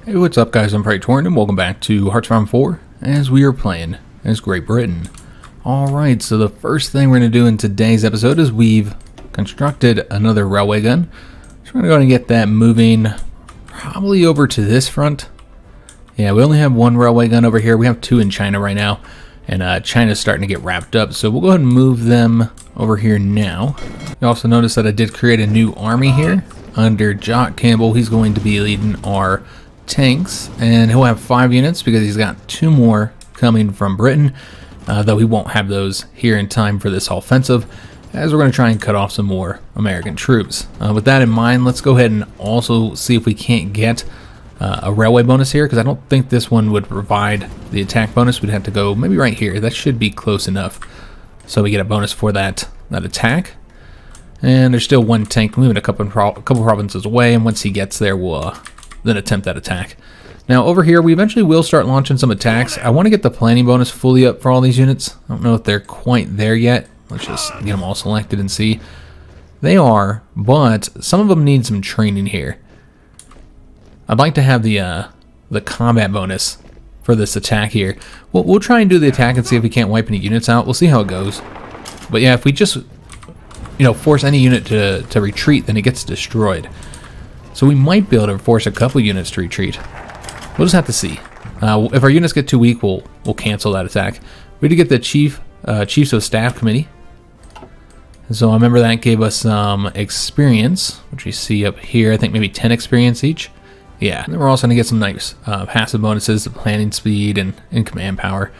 Hey, what's up guys, I'm Praetorian and welcome back to HOI4 as we are playing as Great Britain. Alright, so the first thing we're going to do in today's episode is we've constructed another railway gun. So we're going to go ahead and get that moving probably over to this front. Yeah, we only have one railway gun over here. We have two in China right now, and China's starting to get wrapped up. So we'll go ahead and move them over here now. You also notice that I did create a new army here under Jock Campbell. He's going to be leading our tanks, and he'll have 5 units because he's got 2 more coming from Britain, though he won't have those here in time for this offensive, as we're going to try and cut off some more American troops. With that in mind, let's go ahead and also see if we can't get a railway bonus here, because I don't think this one would provide the attack bonus. We'd have to go maybe right here. That should be close enough, so we get a bonus for that attack. And there's still one tank moving a couple provinces away, and once he gets there, we'll then attempt that attack. Now over here, we eventually will start launching some attacks. I want to get the planning bonus fully up for all these units. I don't know if they're quite there yet. Let's just get them all selected and see. They are, but some of them need some training here. I'd like to have the combat bonus for this attack here. We'll try and do the attack and see if we can't wipe any units out. We'll see how it goes. But yeah, if we just force any unit to retreat, then it gets destroyed. So we might be able to force a couple units to retreat. We'll just have to see. If our units get too weak, we'll cancel that attack. We did get the Chiefs of Staff Committee. And so I remember that gave us some experience, which you see up here. I think maybe 10 experience each. Yeah, and then we're also going to get some nice passive bonuses, the planning speed and command power.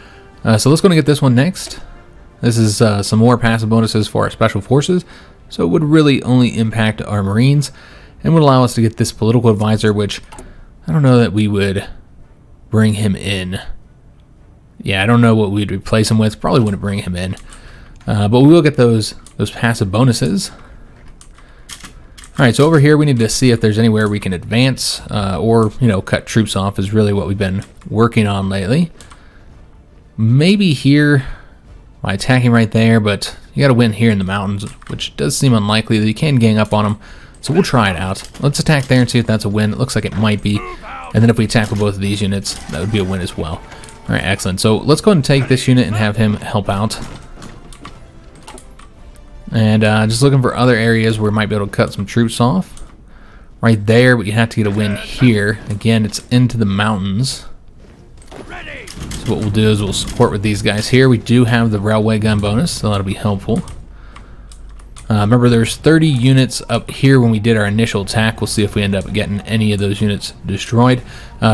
So let's go and get this one next. This is some more passive bonuses for our special forces. So it would really only impact our Marines, and would allow us to get this political advisor, which I don't know that we would bring him in. Yeah, I don't know what we'd replace him with. Probably wouldn't bring him in. But we will get those passive bonuses. Alright, so over here we need to see if there's anywhere we can advance or, cut troops off is really what we've been working on lately. Maybe here by attacking right there, but you got to win here in the mountains, which does seem unlikely that you can gang up on them. So we'll try it out. Let's attack there and see if that's a win. It looks like it might be. And then if we attack with both of these units, that would be a win as well. Alright, excellent. So let's go ahead and take this unit and have him help out. And just looking for other areas where we might be able to cut some troops off. Right there, but you have to get a win here. Again, it's into the mountains. So what we'll do is we'll support with these guys here. We do have the railway gun bonus, so that'll be helpful. Remember, there's 30 units up here when we did our initial attack. We'll see if we end up getting any of those units destroyed.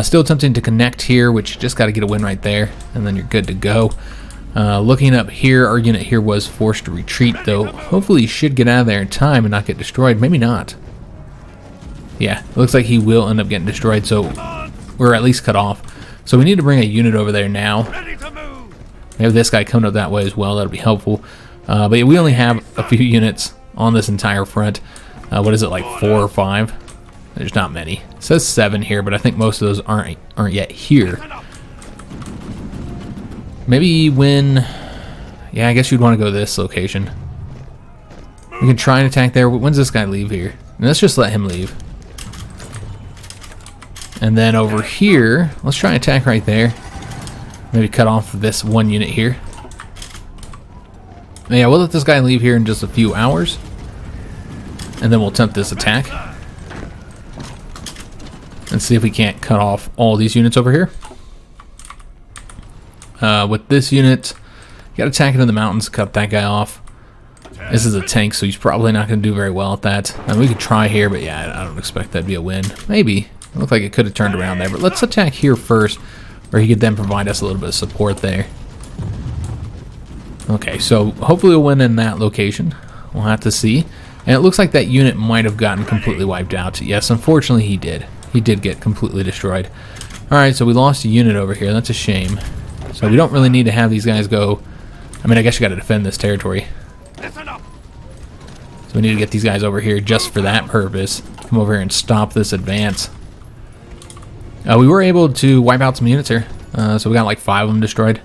Still attempting to connect here, which you just got to get a win right there, and then you're good to go. Looking up here, our unit here was forced to retreat, though. Hopefully he should get out of there in time and not get destroyed. Maybe not. Yeah, it looks like he will end up getting destroyed, so we're at least cut off. So we need to bring a unit over there now. We have this guy coming up that way as well. That'll be helpful. But we only have a few units on this entire front. What is it, like 4 or 5? There's not many. It says 7 here, but I think most of those aren't yet here. Maybe when... Yeah, I guess you'd want to go to this location. We can try and attack there. When's this guy leave here? And let's just let him leave. And then over here, let's try and attack right there. Maybe cut off this one unit here. Yeah, we'll let this guy leave here in just a few hours, and then we'll attempt this attack and see if we can't cut off all these units over here. With this unit, you got to attack it in the mountains, cut that guy off. This is a tank, so he's probably not going to do very well at that. And we could try here, but yeah, I don't expect that'd be a win. Maybe. It looked like it could have turned around there, but let's attack here first, where he could then provide us a little bit of support there. Okay, so hopefully we'll win in that location. We'll have to see. And it looks like that unit might have gotten completely wiped out. Yes, unfortunately he did. He did get completely destroyed. Alright, so we lost a unit over here. That's a shame. So we don't really need to have these guys go... I mean, I guess you got to defend this territory. So we need to get these guys over here just for that purpose. Come over here and stop this advance. We were able to wipe out some units here. So we got like 5 of them destroyed.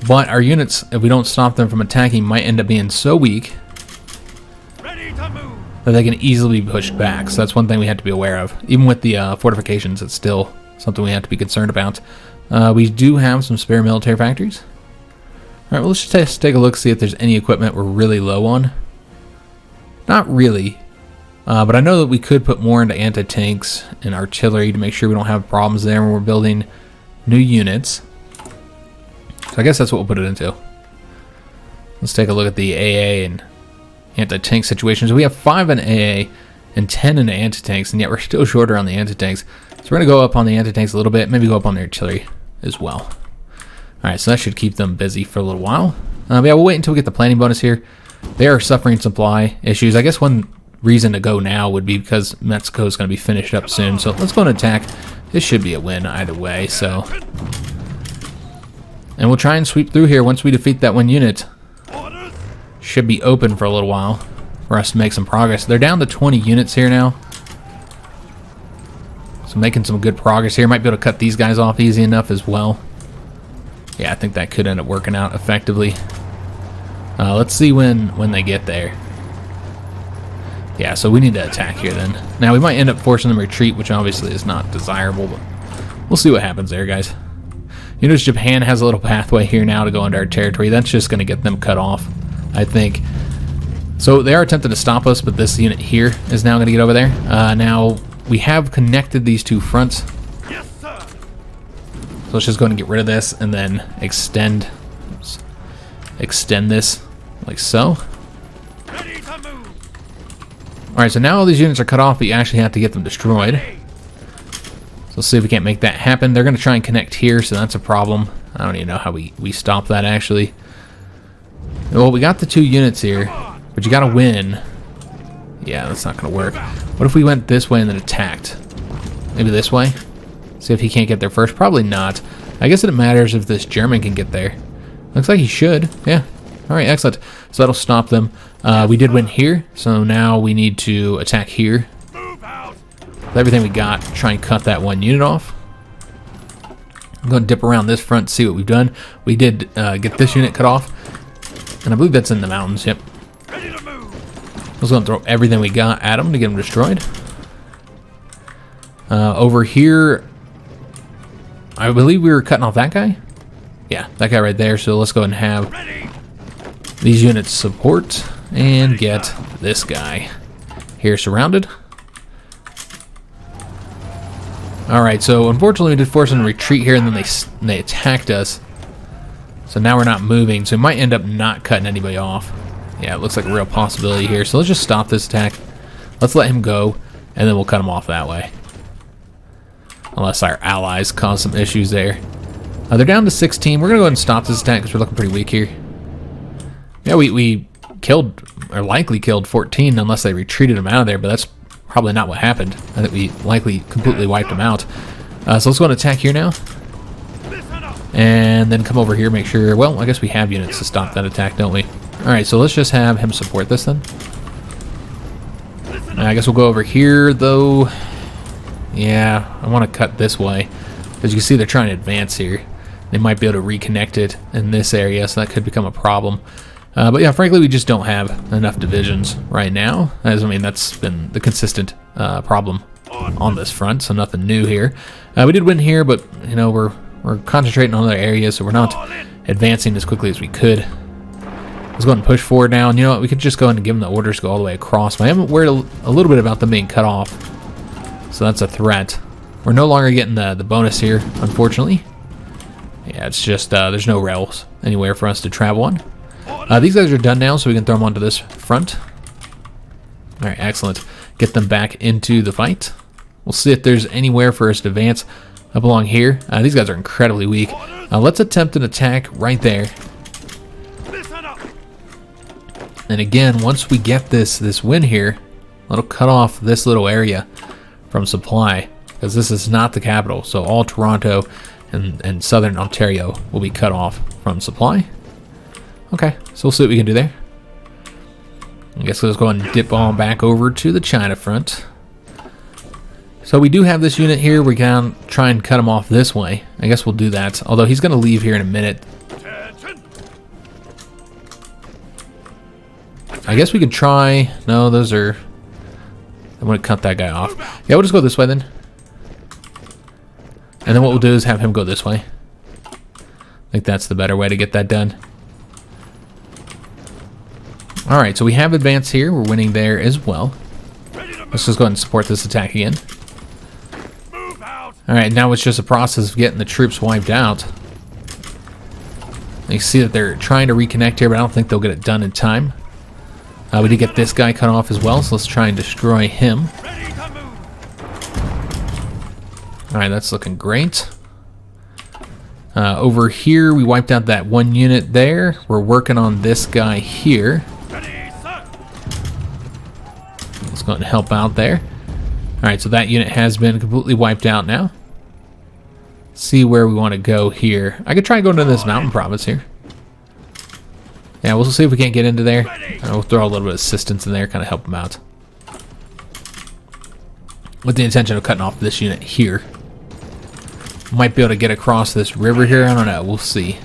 But our units, if we don't stop them from attacking, might end up being so weak that they can easily be pushed back. So that's one thing we have to be aware of. Even with the fortifications, it's still something we have to be concerned about. We do have some spare military factories. Alright, well, let's just take a look, see if there's any equipment we're really low on. Not really. But I know that we could put more into anti-tanks and artillery to make sure we don't have problems there when we're building new units. So I guess that's what we'll put it into. Let's take a look at the AA and anti-tank situations. We have 5 in AA and 10 in the anti-tanks, and yet we're still shorter on the anti-tanks. So we're going to go up on the anti-tanks a little bit, maybe go up on the artillery as well. Alright, so that should keep them busy for a little while. But yeah, we'll wait until we get the planning bonus here. They are suffering supply issues. I guess one reason to go now would be because Mexico is going to be finished up soon. So let's go and attack. This should be a win either way. So, and we'll try and sweep through here once we defeat that one unit. Should be open for a little while for us to make some progress. They're down to 20 units here now. So making some good progress here. Might be able to cut these guys off easy enough as well. Yeah, I think that could end up working out effectively. Let's see when they get there. Yeah, so we need to attack here then. Now, we might end up forcing them to retreat, which obviously is not desirable, but we'll see what happens there, guys. You notice Japan has a little pathway here now to go into our territory. That's just going to get them cut off, I think. So they are attempting to stop us, but this unit here is now going to get over there. Now, we have connected these two fronts. Yes, sir. So let's just go and get rid of this and then extend this like so. Ready to move. Alright, so now all these units are cut off, but you actually have to get them destroyed. So let's see if we can't make that happen. They're going to try and connect here, so that's a problem. I don't even know how we stop that, actually. Well, we got the 2 units here, but you got to win. Yeah, that's not going to work. What if we went this way and then attacked? Maybe this way? See if he can't get there first. Probably not. I guess it matters if this German can get there. Looks like he should. Yeah. Alright, excellent. So that'll stop them. We did win here, so now we need to attack here. With everything we got, try and cut that one unit off. I'm going to dip around this front, see what we've done. We did get this unit cut off, and I believe that's in the mountains, yep. I was going to throw everything we got at them to get them destroyed. Over here, I believe we were cutting off that guy. Yeah, that guy right there, so let's go ahead and have these units support and get this guy here surrounded. Alright, so unfortunately we did force them to retreat here, and then they attacked us. So now we're not moving, so we might end up not cutting anybody off. Yeah, it looks like a real possibility here. So let's just stop this attack. Let's let him go, and then we'll cut him off that way. Unless our allies cause some issues there. They're down to 16. We're going to go ahead and stop this attack because we're looking pretty weak here. Yeah, we killed, or likely killed 14 unless they retreated them out of there, but that's probably not what happened. I think we likely completely wiped them out. So let's go and attack here now. And then come over here, make sure, well, I guess we have units to stop that attack, don't we? Alright, so let's just have him support this then. I guess we'll go over here, though. Yeah, I want to cut this way. As you can see, they're trying to advance here. They might be able to reconnect it in this area, so that could become a problem. But yeah, frankly, we just don't have enough divisions right now. As I mean, that's been the consistent problem on this front, so nothing new here. We did win here, but you know we're concentrating on other areas, so we're not advancing as quickly as we could. Let's go ahead and push forward now, and you know what? We could just go ahead and give them the orders to go all the way across. But I am worried a little bit about them being cut off, so that's a threat. We're no longer getting the bonus here, unfortunately. Yeah, it's just there's no rails anywhere for us to travel on. These guys are done now, so we can throw them onto this front. Alright, excellent. Get them back into the fight. We'll see if there's anywhere for us to advance up along here. These guys are incredibly weak. Let's attempt an attack right there. And again, once we get this win here, it'll cut off this little area from supply, because this is not the capital, so all Toronto and southern Ontario will be cut off from supply. Okay, so we'll see what we can do there. I guess let's go and dip on back over to the China front. So we do have this unit here. We can try and cut him off this way. I guess we'll do that, although he's going to leave here in a minute. I guess we could try. No, those are I'm going to cut that guy off. Yeah, we'll just go this way then. And then what we'll do is have him go this way. I think that's the better way to get that done. Alright, so we have advance here. We're winning there as well. Let's just go ahead and support this attack again. Alright, now it's just a process of getting the troops wiped out. You see that they're trying to reconnect here, but I don't think they'll get it done in time. We did get this guy cut off as well, so let's try and destroy him. Alright, that's looking great. Over here, we wiped out that one unit there. We're working on this guy here. Let's go ahead and help out there. Alright, so that unit has been completely wiped out now. See where we want to go here. I could try and go into this mountain province here. Yeah, we'll see if we can't get into there. We'll throw a little bit of assistance in there, kind of help them out. With the intention of cutting off this unit here. Might be able to get across this river here. I don't know. We'll see.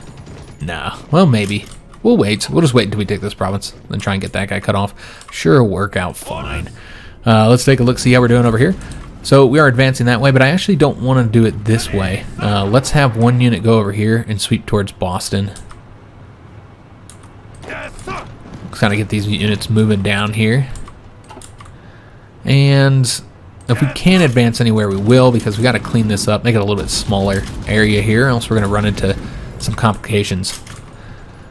Nah. Well, maybe. We'll wait. We'll just wait until we take this province. Then try and get that guy cut off. Sure, it'll work out fine. Let's take a look, see how we're doing over here. So we are advancing that way, but I actually don't want to do it this way. Let's have one unit go over here and sweep towards Boston. Let's kind of get these units moving down here. And if we can advance anywhere, we will, because we got to clean this up, make it a little bit smaller area here, else we're going to run into some complications.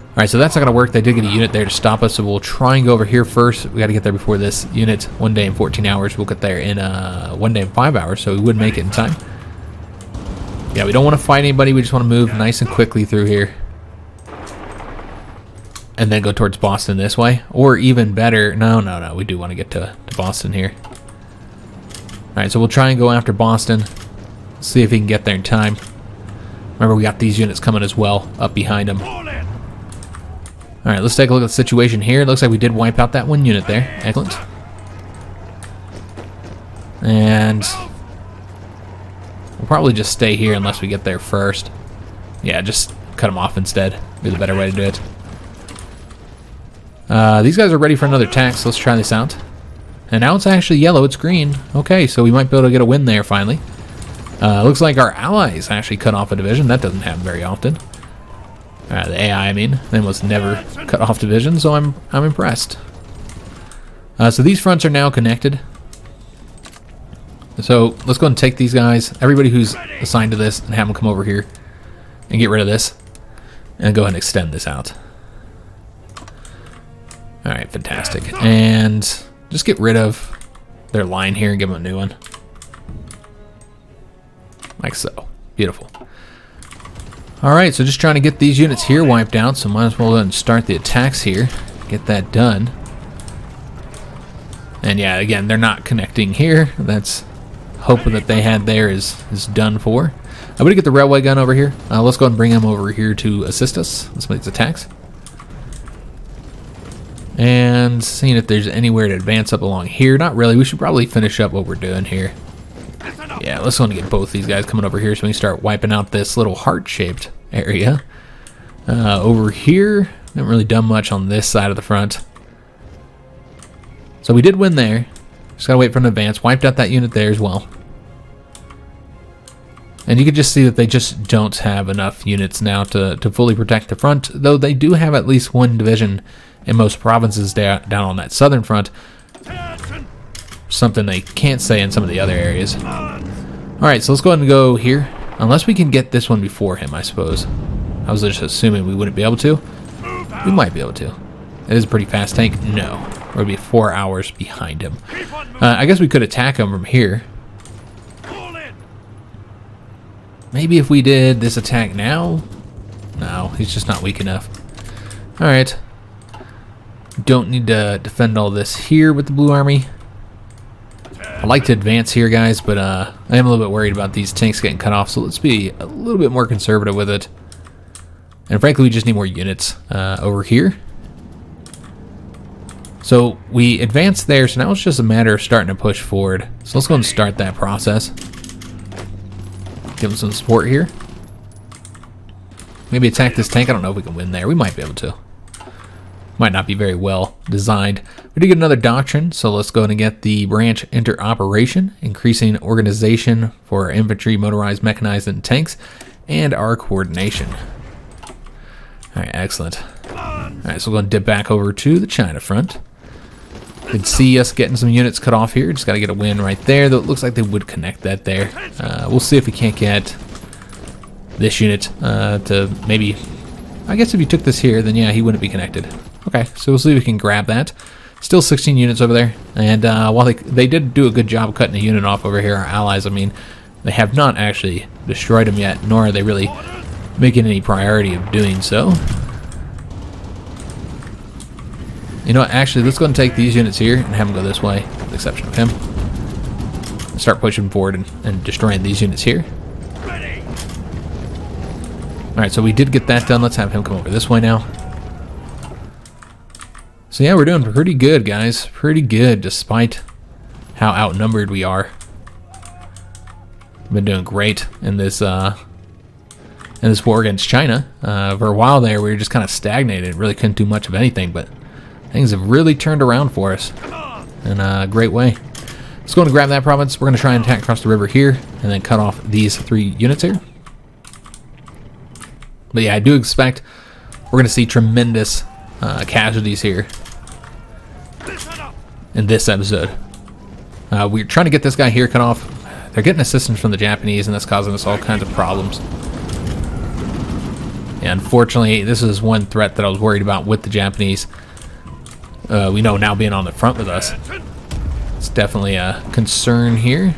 Alright, so that's not going to work. They did get a unit there to stop us, so we'll try and go over here first. We got to get there before this unit. 1 day and 14 hours. We'll get there in 1 day and 5 hours, so we would make it in time. Yeah, we don't want to fight anybody. We just want to move nice and quickly through here. And then go towards Boston this way. Or even better, no, we do want to get to Boston here. Alright, so we'll try and go after Boston. See if we can get there in time. Remember, we got these units coming as well, up behind them. Alright, let's take a look at the situation here. It looks like we did wipe out that one unit there. Excellent. And we'll probably just stay here unless we get there first. Yeah, just cut them off instead. Be the better way to do it. These guys are ready for another attack, so let's try this out. And now it's actually yellow, it's green. Okay, so we might be able to get a win there finally. Looks like our allies actually cut off a division. That doesn't happen very often. The AI, I mean, they must never cut off divisions, so I'm impressed. So these fronts are now connected. So let's go and take these guys, everybody who's assigned to this, and have them come over here and get rid of this, and go ahead and extend this out. All right, fantastic, and just get rid of their line here and give them a new one, like so. Beautiful. Alright, so just trying to get these units here wiped out, so might as well go ahead and start the attacks here. Get that done. And yeah, again, they're not connecting here. That's hoping that they had there is done for. I'm going to get the railway gun over here. Let's go ahead and bring them over here to assist us. Let's make these attacks. And seeing if there's anywhere to advance up along here. Not really. We should probably finish up what we're doing here. Yeah, let's go and get both these guys coming over here so we can start wiping out this little heart-shaped area. Over here, haven't really done much on this side of the front. So we did win there. Just gotta wait for an advance. Wiped out that unit there as well. And you can just see that they just don't have enough units now to fully protect the front, though they do have at least one division in most provinces down on that southern front. Something they can't say in some of the other areas. Alright, so let's go ahead and go here. Unless we can get this one before him, I suppose. I was just assuming we wouldn't be able to. We might be able to. It is a pretty fast tank. No. We'll be 4 hours behind him. I guess we could attack him from here. Maybe if we did this attack now? No, he's just not weak enough. Alright. Don't need to defend all this here with the Blue Army. I like to advance here, guys, but I am a little bit worried about these tanks getting cut off, so let's be a little bit more conservative with it. And frankly, we just need more units over here. So we advanced there, so now it's just a matter of starting to push forward. So let's go and start that process. Give them some support here. Maybe attack this tank. I don't know if we can win there. We might be able to. might not be very well designed. We did get another doctrine, so let's go ahead and get the branch interoperation, increasing organization for our infantry, motorized, mechanized, and tanks, and our coordination. All right, excellent. All right, so we're going to dip back over to the China front. You can see us getting some units cut off here. Just got to get a win right there, though it looks like they would connect that there. We'll see if we can't get this unit to maybe... I guess if you took this here, then yeah, he wouldn't be connected. Okay, so we'll see if we can grab that. Still 16 units over there, and while they did do a good job of cutting a unit off over here, our allies, I mean, they have not actually destroyed them yet, nor are they really making any priority of doing so. You know what, actually, let's go and take these units here and have them go this way, with the exception of him. Start pushing forward and destroying these units here. Alright, so we did get that done. Let's have him come over this way now. So yeah, we're doing pretty good, guys. Pretty good, despite how outnumbered we are. Been doing great in this war against China. For a while there, we were just kind of stagnated. Really couldn't do much of anything, but things have really turned around for us in a great way. Let's go and grab that province. We're going to try and attack across the river here, and then cut off these 3 units here. But yeah, I do expect we're going to see tremendous casualties here in this episode. We're trying to get this guy here cut off. They're getting assistance from the Japanese, and that's causing us all kinds of problems. Yeah, unfortunately, this is one threat that I was worried about with the Japanese. We know now being on the front with us. It's definitely a concern here.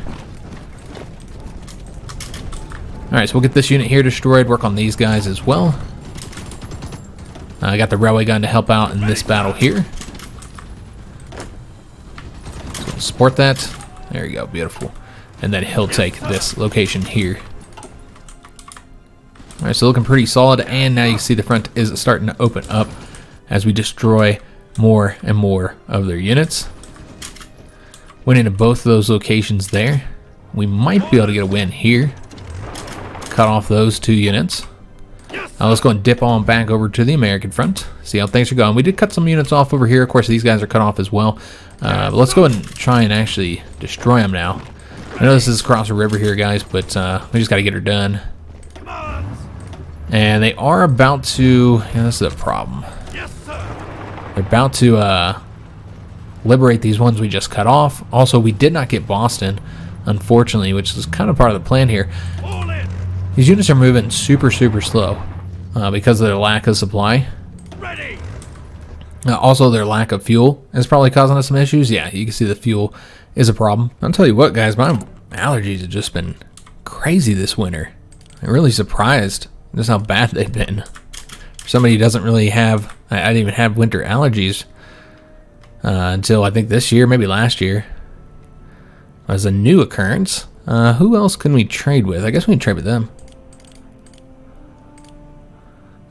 Alright, so we'll get this unit here destroyed, work on these guys as well. I got the railway gun to help out in this battle here. So we'll support that. There you go, beautiful. And then he'll take this location here. Alright, so looking pretty solid, and now you can see the front is starting to open up as we destroy more and more of their units. Went into both of those locations there. We might be able to get a win here. Cut off those 2 units. Let's go and dip on back over to the American front. See how things are going. We did cut some units off over here. Of course, these guys are cut off as well. But let's go and try and actually destroy them now. I know this is across the river here, guys, but we just got to get her done. And they are about to... Yeah, this is a problem. They're about to liberate these ones we just cut off. Also, we did not get Boston, unfortunately, which is kind of part of the plan here. These units are moving super, super slow because of their lack of supply. Also, their lack of fuel is probably causing us some issues. Yeah, you can see the fuel is a problem. I'll tell you what, guys, my allergies have just been crazy this winter. I'm really surprised just how bad they've been. For somebody who doesn't really have... I didn't even have winter allergies until I think this year, maybe last year. As a new occurrence. Who else can we trade with? I guess we can trade with them.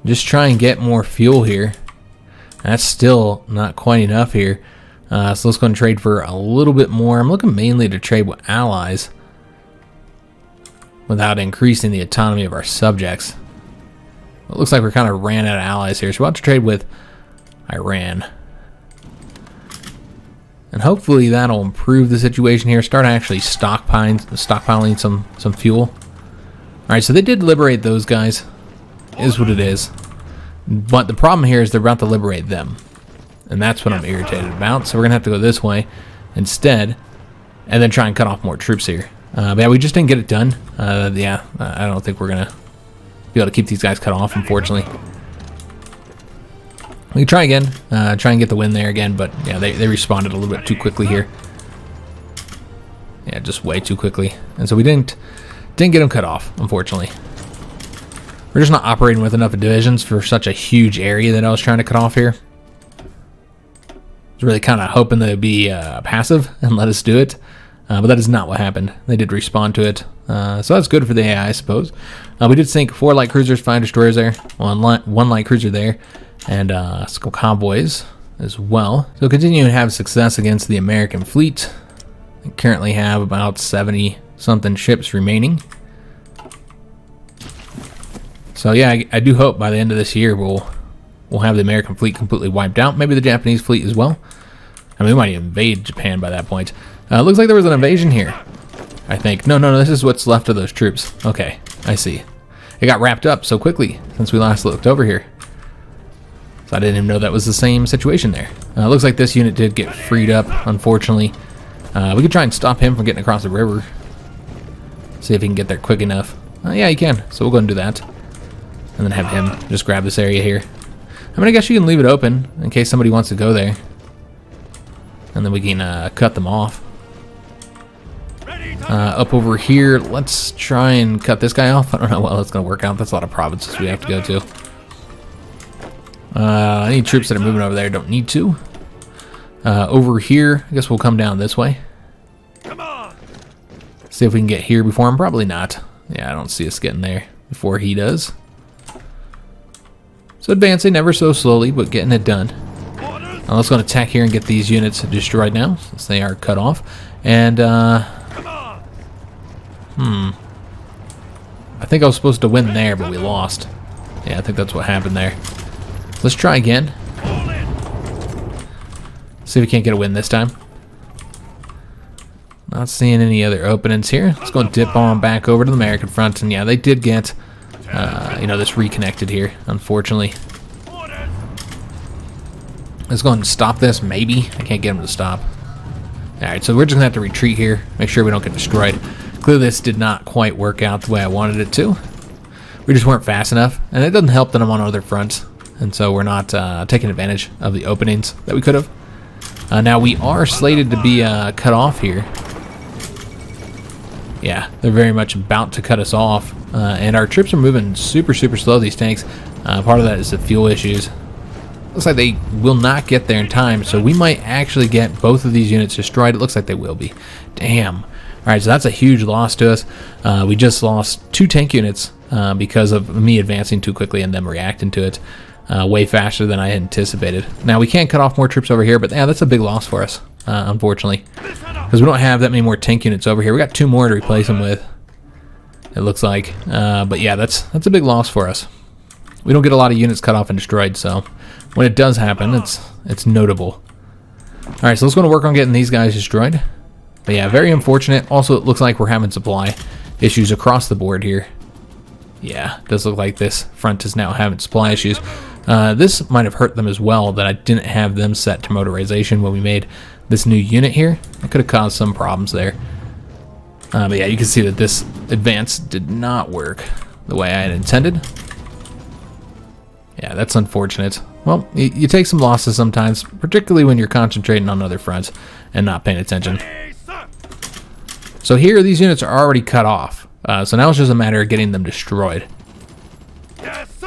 Just try and get more fuel here. That's still not quite enough here. So let's go and trade for a little bit more. I'm looking mainly to trade with allies without increasing the autonomy of our subjects. It looks like we're kind of ran out of allies here. So we'll have to trade with Iran. And hopefully that'll improve the situation here. Start actually stockpiling some fuel. Alright, so they did liberate those guys. Is what it is. But the problem here is they're about to liberate them. And that's what I'm irritated about. So we're going to have to go this way instead. And then try and cut off more troops here. But yeah, we just didn't get it done. Yeah, I don't think we're going to be able to keep these guys cut off, unfortunately. We can try again, try and get the win there again, but yeah, they responded a little bit too quickly here. Yeah, just way too quickly. And so we didn't get them cut off, unfortunately. We're just not operating with enough divisions for such a huge area that I was trying to cut off here. I was really kind of hoping they'd be passive and let us do it, but that is not what happened. They did respond to it, so that's good for the AI, I suppose. We did sink 4 light cruisers, 5 destroyers there, one light cruiser there, and some convoys as well. So continue to have success against the American fleet. We currently have about 70-something ships remaining. So yeah, I do hope by the end of this year we'll we'll have the American fleet completely wiped out. Maybe the Japanese fleet as well. I mean, we might invade Japan by that point. Looks like there was an invasion here, I think. No, this is what's left of those troops. Okay, I see. It got wrapped up so quickly since we last looked over here. So I didn't even know that was the same situation there. Looks like this unit did get freed up, unfortunately. We could try and stop him from getting across the river. See if he can get there quick enough. Yeah, he can. So we'll go and do that. And then have him just grab this area here. I mean, I guess you can leave it open in case somebody wants to go there. And then we can cut them off. Up over here, let's try and cut this guy off. I don't know how well that's going to work out. That's a lot of provinces we have to go to. Any troops that are moving over there don't need to. Over here, I guess we'll come down this way. Come on. See if we can get here before him. Probably not. Yeah, I don't see us getting there before he does. So advancing ever so slowly, but getting it done. Now let's go and attack here and get these units destroyed now, since they are cut off. And, I think I was supposed to win there, but we lost. Yeah, I think that's what happened there. Let's try again. See if we can't get a win this time. Not seeing any other openings here. Let's go and dip on back over to the American front. And yeah, they did get, this reconnected here, unfortunately. Let's go and stop this, maybe. I can't get them to stop. Alright, so we're just going to have to retreat here. Make sure we don't get destroyed. Clearly this did not quite work out the way I wanted it to. We just weren't fast enough. And it doesn't help that I'm on other fronts. And so we're not taking advantage of the openings that we could have. Now we are slated to be cut off here. Yeah, they're very much about to cut us off. And our troops are moving super slow, these tanks. Part of that is the fuel issues. Looks like they will not get there in time, so we might actually get both of these units destroyed. It looks like they will be. Damn. Alright, so that's a huge loss to us. We just lost 2 tank units because of me advancing too quickly and them reacting to it way faster than I had anticipated. Now, we can't cut off more troops over here, but yeah, that's a big loss for us, unfortunately. Because we don't have that many more tank units over here. We got 2 more to replace them with, it looks like. But yeah, that's a big loss for us. We don't get a lot of units cut off and destroyed, so when it does happen, it's notable. Alright, so let's go to work on getting these guys destroyed. But yeah, very unfortunate. Also, it looks like we're having supply issues across the board here. Yeah, it does look like this front is now having supply issues. This might have hurt them as well, that I didn't have them set to motorization when we made this new unit here. It could have caused some problems there. But yeah, you can see that this advance did not work the way I had intended. Yeah, that's unfortunate. Well, you take some losses sometimes, particularly when you're concentrating on other fronts and not paying attention. So here, these units are already cut off. So now it's just a matter of getting them destroyed.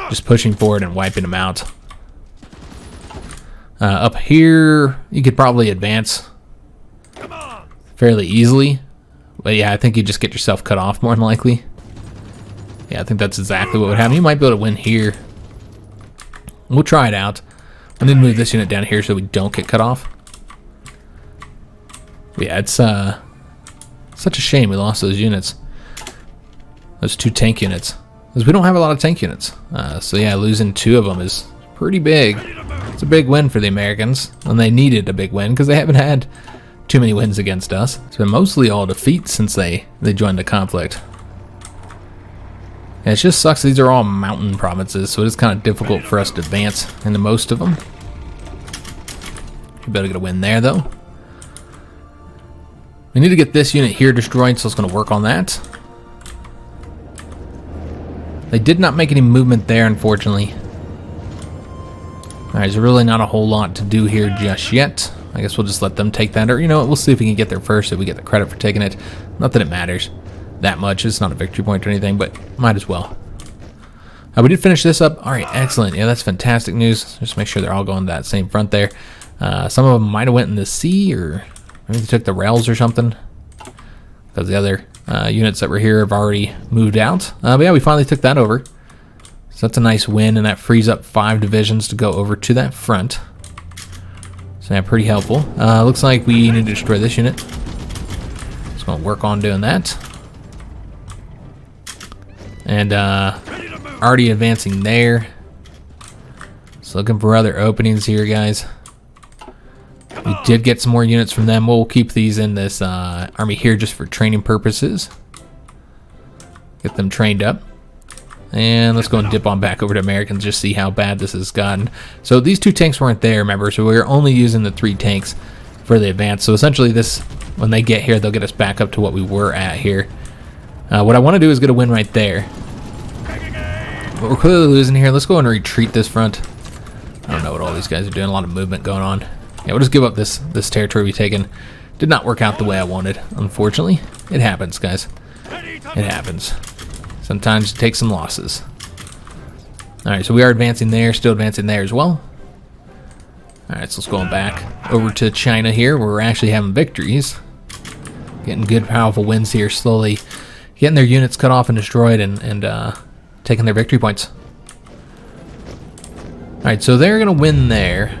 Just pushing forward and wiping them out. Up here, you could probably advance fairly easily. But yeah, I think you just get yourself cut off more than likely. Yeah, I think that's exactly what would happen. You might be able to win here. We'll try it out. I need to move this unit down here so we don't get cut off. But yeah, it's such a shame we lost those units. Those 2 tank units. Because we don't have a lot of tank units. So yeah, losing 2 of them is pretty big. It's a big win for the Americans. And they needed a big win because they haven't had too many wins against us. It's been mostly all defeats since they joined the conflict. And it just sucks. These are all mountain provinces, so it is kind of difficult for us to advance into most of them. We better get a win there, though. We need to get this unit here destroyed, so it's going to work on that. They did not make any movement there, unfortunately. Alright, there's really not a whole lot to do here just yet. I guess we'll just let them take that, or you know what, we'll see if we can get there first, if we get the credit for taking it. Not that it matters that much. It's not a victory point or anything, but might as well. We did finish this up. All right, excellent. Yeah, that's fantastic news. Just make sure they're all going to that same front there. Some of them might have went in the sea, or maybe they took the rails or something, because the other units that were here have already moved out. But yeah, we finally took that over. So that's a nice win, and that frees up 5 divisions to go over to that front. So yeah, pretty helpful. Looks like we need to destroy this unit. Just going to work on doing that. And already advancing there. So looking for other openings here, guys. We did get some more units from them. We'll keep these in this army here just for training purposes. Get them trained up. And let's go and dip on back over to Americans, just see how bad this has gotten. So these 2 tanks weren't there, remember, so we were only using the 3 tanks for the advance. So essentially this, when they get here, they'll get us back up to what we were at here. What I want to do is get a win right there. But we're clearly losing here. Let's go and retreat this front. I don't know what all these guys are doing, a lot of movement going on. Yeah, we'll just give up this territory we've taken. Did not work out the way I wanted, unfortunately. It happens, guys. It happens. Sometimes you take some losses. Alright, so we are advancing there, still advancing there as well. Alright, so let's go back over to China here, where we're actually having victories. Getting good, powerful wins here, slowly getting their units cut off and destroyed and taking their victory points. Alright, so they're going to win there.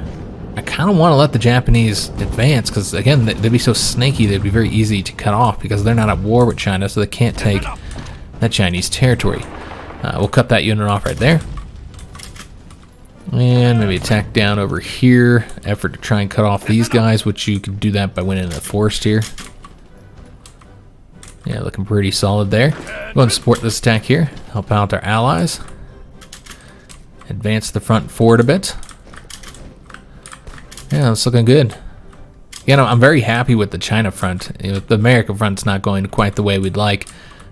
I kind of want to let the Japanese advance, because again, they'd be so snaky, they'd be very easy to cut off, because they're not at war with China, so they can't take that Chinese territory. We'll cut that unit off right there. And maybe attack down over here. Effort to try and cut off these guys, which you can do that by winning the forest here. Yeah, looking pretty solid there. Go and support this attack here. Help out our allies. Advance the front forward a bit. Yeah, it's looking good. You know, I'm very happy with the China front. You know, the American front's not going quite the way we'd like.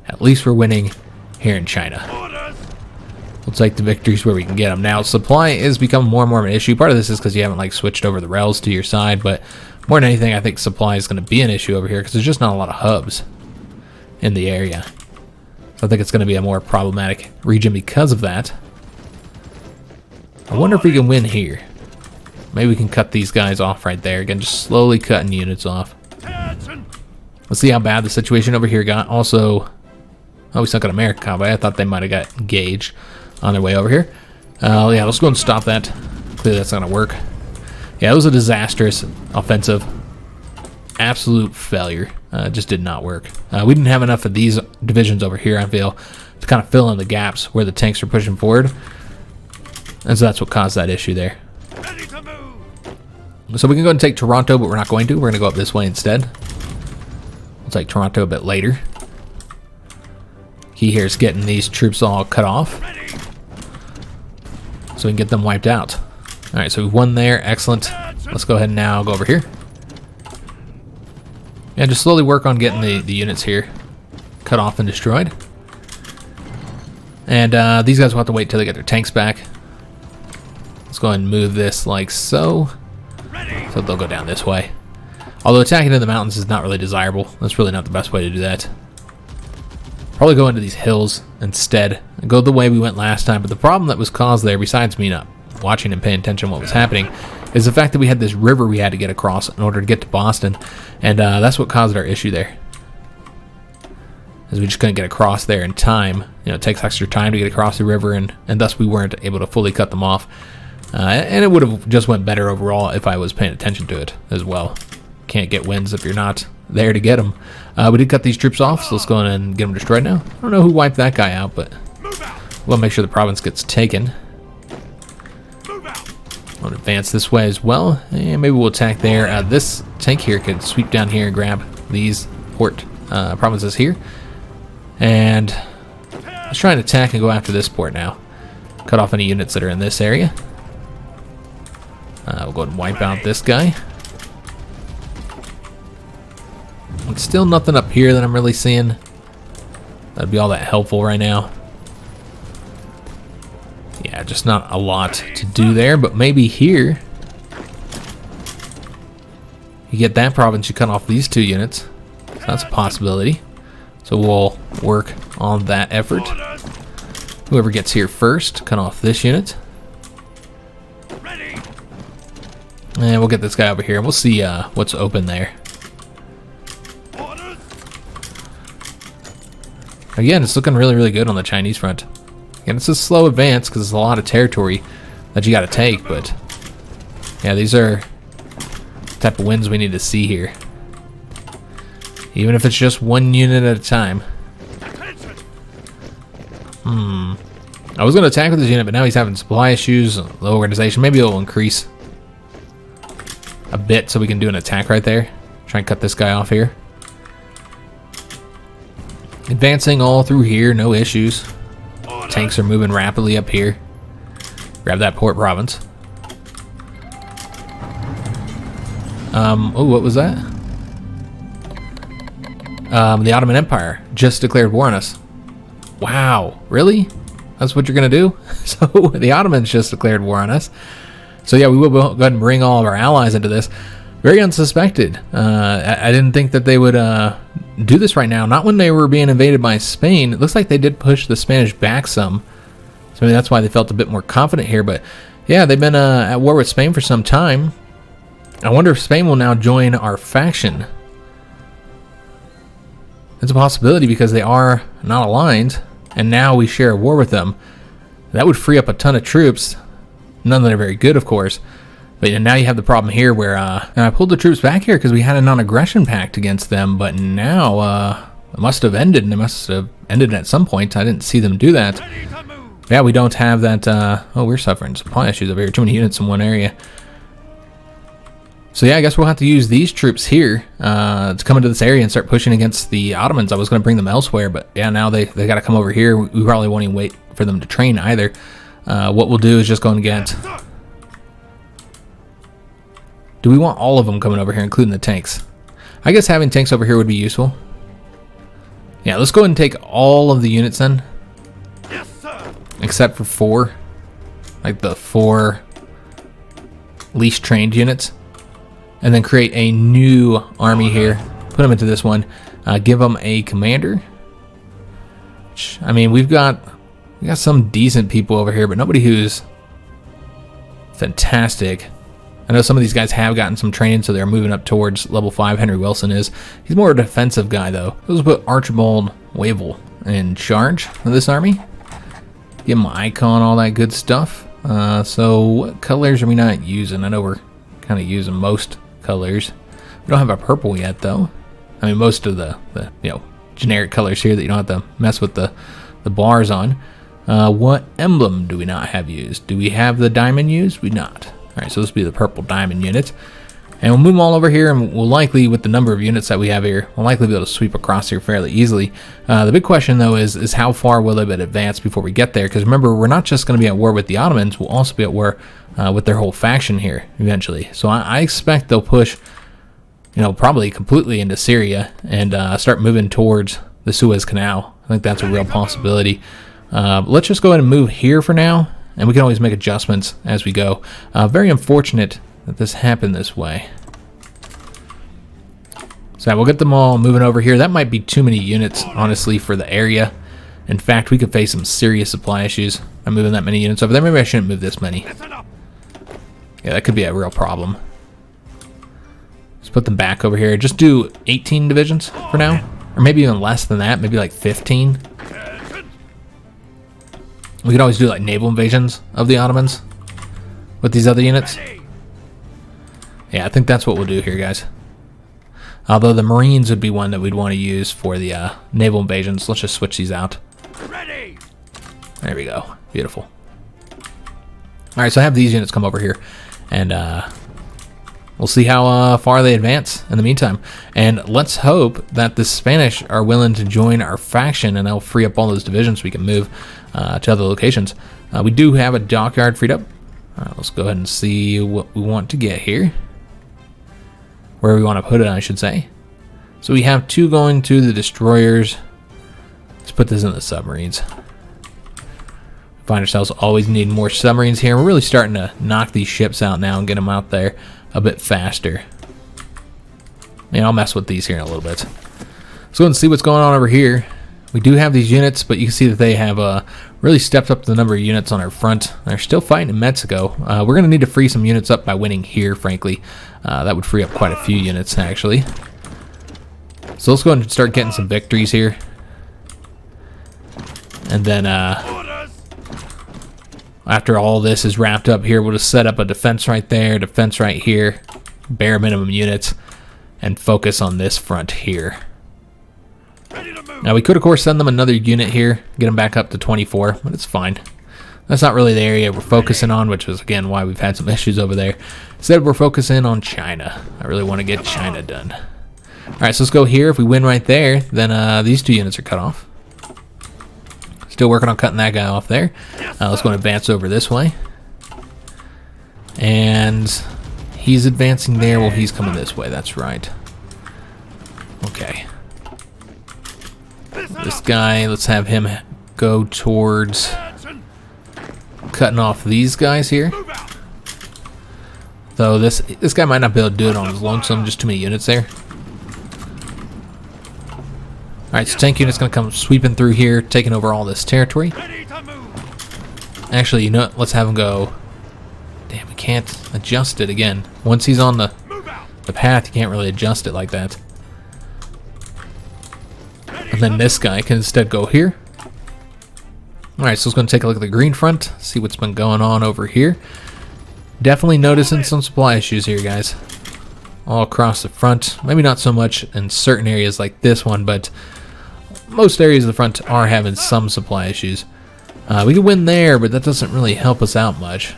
At least we're winning here in China. We'll take the victories where we can get them. Now, supply is becoming more and more of an issue. Part of this is because you haven't like switched over the rails to your side, but more than anything, I think supply is going to be an issue over here because there's just not a lot of hubs in the area. So I think it's going to be a more problematic region because of that. I wonder if we can win here. Maybe we can cut these guys off right there. Again, just slowly cutting units off. Let's see how bad the situation over here got. Also, oh, we still got American convoy. I thought they might have got engaged on their way over here. Yeah, let's go and stop that. Clearly that's not going to work. Yeah, it was a disastrous offensive. Absolute failure. Just did not work. We didn't have enough of these divisions over here, I feel, to kind of fill in the gaps where the tanks are pushing forward. And so that's what caused that issue there. So we can go and take Toronto, but we're not going to. We're going to go up this way instead. We'll take Toronto a bit later. Key here is getting these troops all cut off so we can get them wiped out. Alright, so we've won there. Excellent. Let's go ahead and now go over here. Yeah, just slowly work on getting the units here cut off and destroyed. And these guys will have to wait till they get their tanks back. Let's go ahead and move this like so. So they'll go down this way. Although attacking in the mountains is not really desirable. That's really not the best way to do that. Probably go into these hills instead and go the way we went last time. But the problem that was caused there, besides me not watching and paying attention to what was happening, is the fact that we had this river we had to get across in order to get to Boston. And that's what caused our issue there. As we just couldn't get across there in time. You know, it takes extra time to get across the river, and thus we weren't able to fully cut them off. And it would have just went better overall if I was paying attention to it as well. Can't get wins if you're not there to get them. We did cut these troops off, so let's go in and get them destroyed now. I don't know who wiped that guy out, but we'll make sure the province gets taken. I'll advance this way as well, and maybe we'll attack there. This tank here could sweep down here and grab these port provinces here. And let's try and attack and go after this port now. Cut off any units that are in this area. We'll go ahead and wipe out this guy. It's still nothing up here that I'm really seeing. That'd be all that helpful right now. Yeah, just not a lot to do there, but maybe here you get that province, you cut off these 2 units. So that's a possibility. So we'll work on that effort. Whoever gets here first, cut off this unit. And we'll get this guy over here, and we'll see what's open there. Again, it's looking really, really good on the Chinese front. Again, it's a slow advance because it's a lot of territory that you got to take, but yeah, these are the type of wins we need to see here. Even if it's just 1 unit at a time. I was going to attack with his unit, but now he's having supply issues. Low organization. Maybe it'll increase a bit so we can do an attack right there. Try and cut this guy off here. Advancing all through here, no issues. Tanks are moving rapidly up here. Grab that port province. Oh, what was that? The Ottoman Empire just declared war on us. Wow, really? That's what you're gonna do? So the Ottomans just declared war on us. So yeah, we will go ahead and bring all of our allies into this. Very unsuspected. I didn't think that they would do this right now. Not when they were being invaded by Spain. It looks like they did push the Spanish back some. So maybe that's why they felt a bit more confident here. But yeah, they've been at war with Spain for some time. I wonder if Spain will now join our faction. It's a possibility because they are not aligned, and now we share a war with them. That would free up a ton of troops. None that are very good, of course. But now you have the problem here where and I pulled the troops back here because we had a non-aggression pact against them, but now it must have ended, and it must have ended at some point. I didn't see them do that. Yeah, we don't have that. Oh, we're suffering supply issues over here. Too many units in one area. So yeah, I guess we'll have to use these troops here to come into this area and start pushing against the Ottomans. I was going to bring them elsewhere, but yeah, now they got to come over here. We probably won't even wait for them to train either. What we'll do is just go and get... Do we want all of them coming over here, including the tanks? I guess having tanks over here would be useful. Yeah, let's go ahead and take all of the units then. Yes, sir. Except for 4. Like the 4 least trained units. And then create a new army here. Put them into this one. Give them a commander. I mean, we got some decent people over here, but nobody who's fantastic. I know some of these guys have gotten some training, so they're moving up towards level 5. Henry Wilson is. He's more a defensive guy, though. Let's put Archibald Wavell in charge of this army. Give him an icon, all that good stuff. So what colors are we not using? I know we're kind of using most colors. We don't have a purple yet, though. I mean, most of the generic colors here that you don't have to mess with the bars on. What emblem do we not have used? Do we have the diamond used? We not. All right, so this will be the purple diamond unit. And we'll move them all over here, and we'll likely, with the number of units that we have here, we'll likely be able to sweep across here fairly easily. The big question, though, is how far will they advance before we get there? Because remember, we're not just going to be at war with the Ottomans, we'll also be at war with their whole faction here eventually. So I expect they'll push, probably completely into Syria and start moving towards the Suez Canal. I think that's a real possibility. Let's just go ahead and move here for now, and we can always make adjustments as we go. Very unfortunate that this happened this way. So we'll get them all moving over here. That might be too many units, honestly, for the area. In fact, we could face some serious supply issues by moving that many units over there. Maybe I shouldn't move this many. Yeah, that could be a real problem. Let's put them back over here. Just do 18 divisions for now. Or maybe even less than that. Maybe like 15. We could always do like naval invasions of the Ottomans with these other units. Yeah, I think that's what we'll do here, guys. Although the Marines would be one that we'd want to use for the naval invasions. Let's just switch these out. Ready. There we go. Beautiful. All right, so I have these units come over here, and we'll see how far they advance in the meantime. And let's hope that the Spanish are willing to join our faction, and they'll free up all those divisions so we can move to other locations. We do have a dockyard freed up. Let's go ahead and see what we want to get here. Where we want to put it, I should say. So we have 2 going to the destroyers. Let's put this in the submarines. Find ourselves always needing more submarines here. We're really starting to knock these ships out now and get them out there a bit faster. Yeah, I'll mess with these here in a little bit. Let's go and see what's going on over here. We do have these units, but you can see that they have really stepped up the number of units on our front. They're still fighting in Mexico. We're going to need to free some units up by winning here, frankly. That would free up quite a few units, actually. So let's go ahead and start getting some victories here. And then after all this is wrapped up here, we'll just set up a defense right there, defense right here, bare minimum units, and focus on this front here. Now we could, of course, send them another unit here, get them back up to 24, but it's fine. That's not really the area we're focusing on, which is, again, why we've had some issues over there. Instead, we're focusing on China. I really want to get China done. All right, so let's go here. If we win right there, then these 2 units are cut off. Still working on cutting that guy off there. Let's go and advance over this way. And he's advancing there while he's coming this way. That's right. Okay. This guy, let's have him go towards cutting off these guys here. Though this guy might not be able to do it on his lonesome, just too many units there. Alright, so tank unit's going to come sweeping through here, taking over all this territory. Actually, you know what? Let's have him go. Damn, we can't adjust it again. Once he's on the path, you can't really adjust it like that. And then this guy can instead go here. Alright, so let's go and take a look at the green front, see what's been going on over here. Definitely noticing some supply issues here, guys. All across the front. Maybe not so much in certain areas like this one, but most areas of the front are having some supply issues. We can win there, but that doesn't really help us out much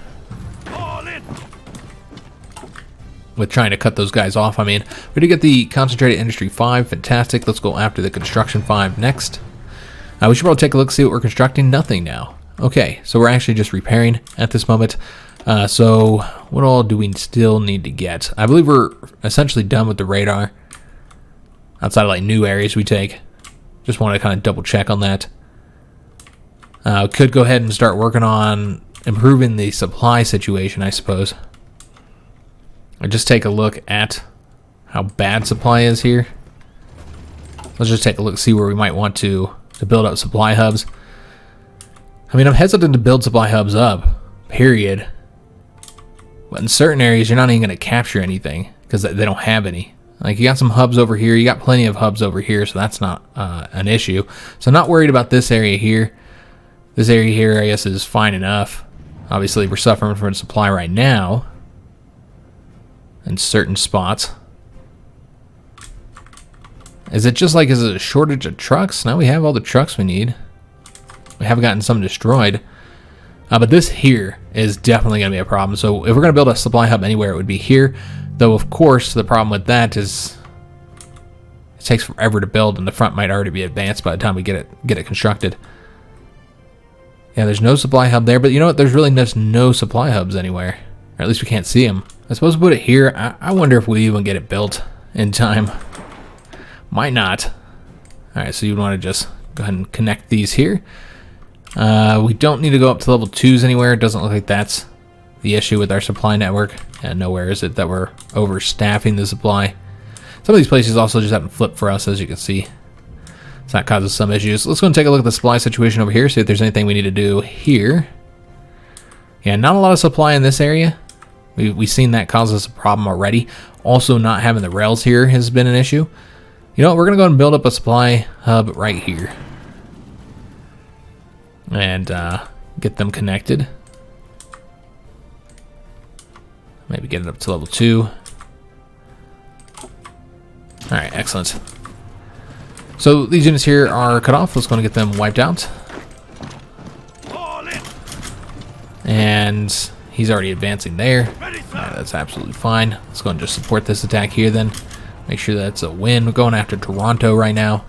with trying to cut those guys off. I mean, we did get the Concentrated Industry 5, fantastic. Let's go after the Construction 5 next. We should probably take a look, see what we're constructing. Nothing now. Okay, so we're actually just repairing at this moment. So what all do we still need to get? I believe we're essentially done with the radar. Outside of like new areas we take. Just want to kind of double check on that. Could go ahead and start working on improving the supply situation, I suppose. Or just take a look at how bad supply is here. Let's just take a look, see where we might want to build up supply hubs. I mean, I'm hesitant to build supply hubs up, period. But in certain areas, you're not even going to capture anything because they don't have any. Like, you got some hubs over here, you got plenty of hubs over here, so that's not an issue. So I'm not worried about this area here. This area here, I guess, is fine enough. Obviously, we're suffering from supply right now in certain spots. Is it just like, is it a shortage of trucks? Now we have all the trucks we need. We haven't gotten some destroyed. But this here is definitely going to be a problem. So if we're going to build a supply hub anywhere, it would be here. Though, of course, the problem with that is it takes forever to build, and the front might already be advanced by the time we get it constructed. Yeah, there's no supply hub there, but you know what? There's really just no supply hubs anywhere. Or at least we can't see them. I suppose we'll put it here. I wonder if we even get it built in time. Might not. Alright, so you'd want to just go ahead and connect these here. We don't need to go up to level 2s anywhere. It doesn't look like that's the issue with our supply network. And nowhere is it that we're overstaffing the supply. Some of these places also just haven't flipped for us, as you can see. So that causes some issues. Let's go and take a look at the supply situation over here, see if there's anything we need to do here. Yeah, not a lot of supply in this area. We've seen that cause us a problem already. Also, not having the rails here has been an issue. You know what, we're going to go ahead and build up a supply hub right here. And get them connected. Maybe get it up to level 2. Alright, excellent. So these units here are cut off. Let's go and get them wiped out. And he's already advancing there. Alright, that's absolutely fine. Let's go and just support this attack here then. Make sure that's a win. We're going after Toronto right now.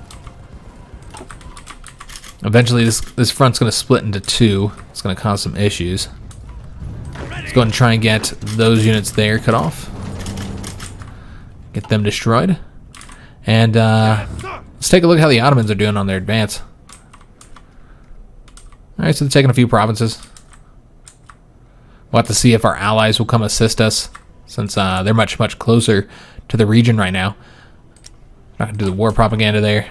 Eventually this front's going to split into 2. It's going to cause some issues. Let's go ahead and try and get those units there cut off. Get them destroyed. And let's take a look at how the Ottomans are doing on their advance. Alright, so they're taking a few provinces. We'll have to see if our allies will come assist us, since they're much, much closer to the region right now. Not going to do the war propaganda there.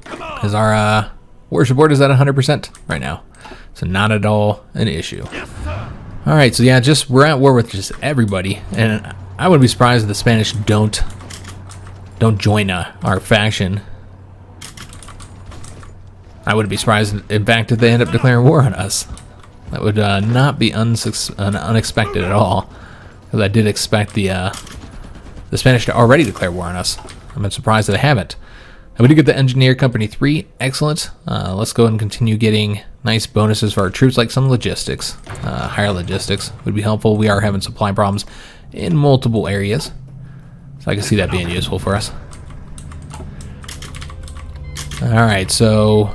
Because our war support is at 100% right now. So not at all an issue. Alright, so yeah, we're at war with just everybody. And I wouldn't be surprised if the Spanish don't join our faction. I wouldn't be surprised, in fact, if they end up declaring war on us. That would not be unexpected at all. Because I did expect the Spanish to already declare war on us. I'm surprised that they haven't. And we did get the Engineer Company 3. Excellent. Let's go ahead and continue getting nice bonuses for our troops, like some logistics. Higher logistics would be helpful. We are having supply problems in multiple areas, so I can see that being useful for us. Alright, so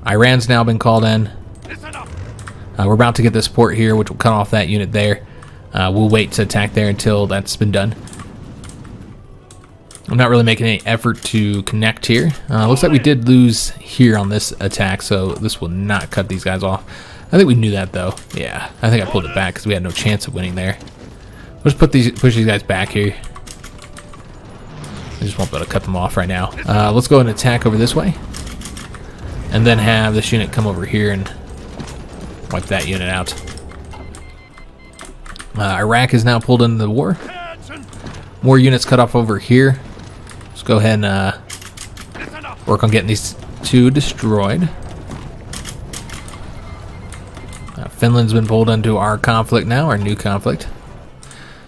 Iran's now been called in. We're about to get this port here, which will cut off that unit there. We'll wait to attack there until that's been done. I'm not really making any effort to connect here. Looks like we did lose here on this attack, so this will not cut these guys off. I think we knew that, though. Yeah, I think I pulled it back because we had no chance of winning there. Let's push these guys back here. I just won't be able to cut them off right now. Let's go and attack over this way, and then have this unit come over here and wipe that unit out. Iraq is now pulled into the war. More units cut off over here. Let's go ahead and work on getting these two destroyed. Finland's been pulled into our conflict now, our new conflict.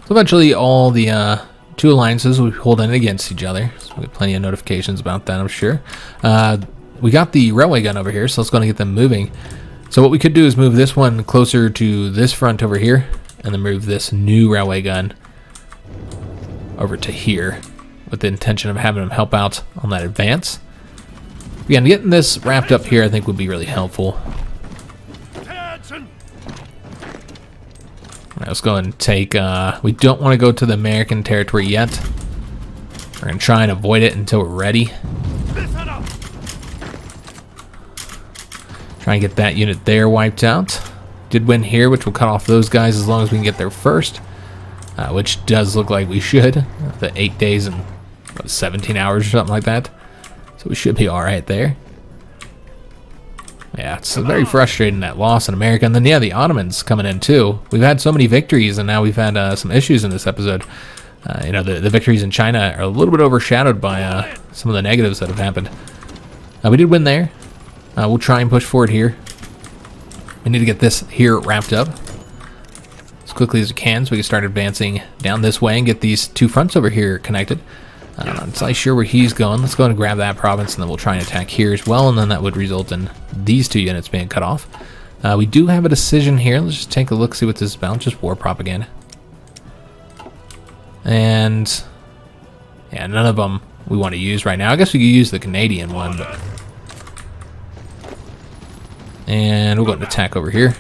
So eventually all the two alliances will be pulled in against each other. So we have plenty of notifications about that, I'm sure. We got the railway gun over here, so let's go and get them moving. So what we could do is move this one closer to this front over here, and then move this new railway gun over to here, with the intention of having them help out on that advance. Again, getting this wrapped up here I think would be really helpful. Alright, let's go and take, we don't want to go to the American territory yet. We're going to try and avoid it until we're ready. Try and get that unit there wiped out. Did win here, which will cut off those guys as long as we can get there first. Which does look like we should. The 8 days and what, 17 hours or something like that. So we should be alright there. Yeah, it's very frustrating, that loss in America. And then, yeah, the Ottomans coming in too. We've had so many victories, and now we've had some issues in this episode. You know, the victories in China are a little bit overshadowed by some of the negatives that have happened. We did win there. We'll try and push forward here. We need to get this here wrapped up as quickly as we can, so we can start advancing down this way and get these two fronts over here connected. I'm not entirely sure where he's going. Let's go ahead and grab that province, and then we'll try and attack here as well, and then that would result in these two units being cut off. We do have a decision here. Let's just take a look, see what this is about. Just war propaganda. And yeah, none of them we want to use right now. I guess we could use the Canadian one, but... And we'll go and attack over here.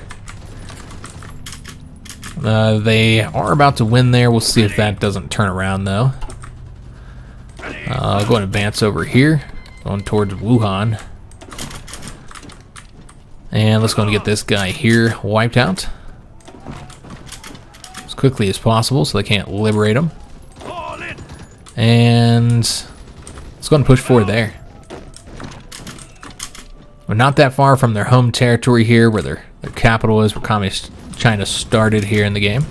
They are about to win there. We'll see if that doesn't turn around, though. I'll go and advance over here, going towards Wuhan. And let's go and get this guy here wiped out as quickly as possible so they can't liberate him. And let's go and push forward there. We're not that far from their home territory here, where their capital is, where Communist China started here in the game.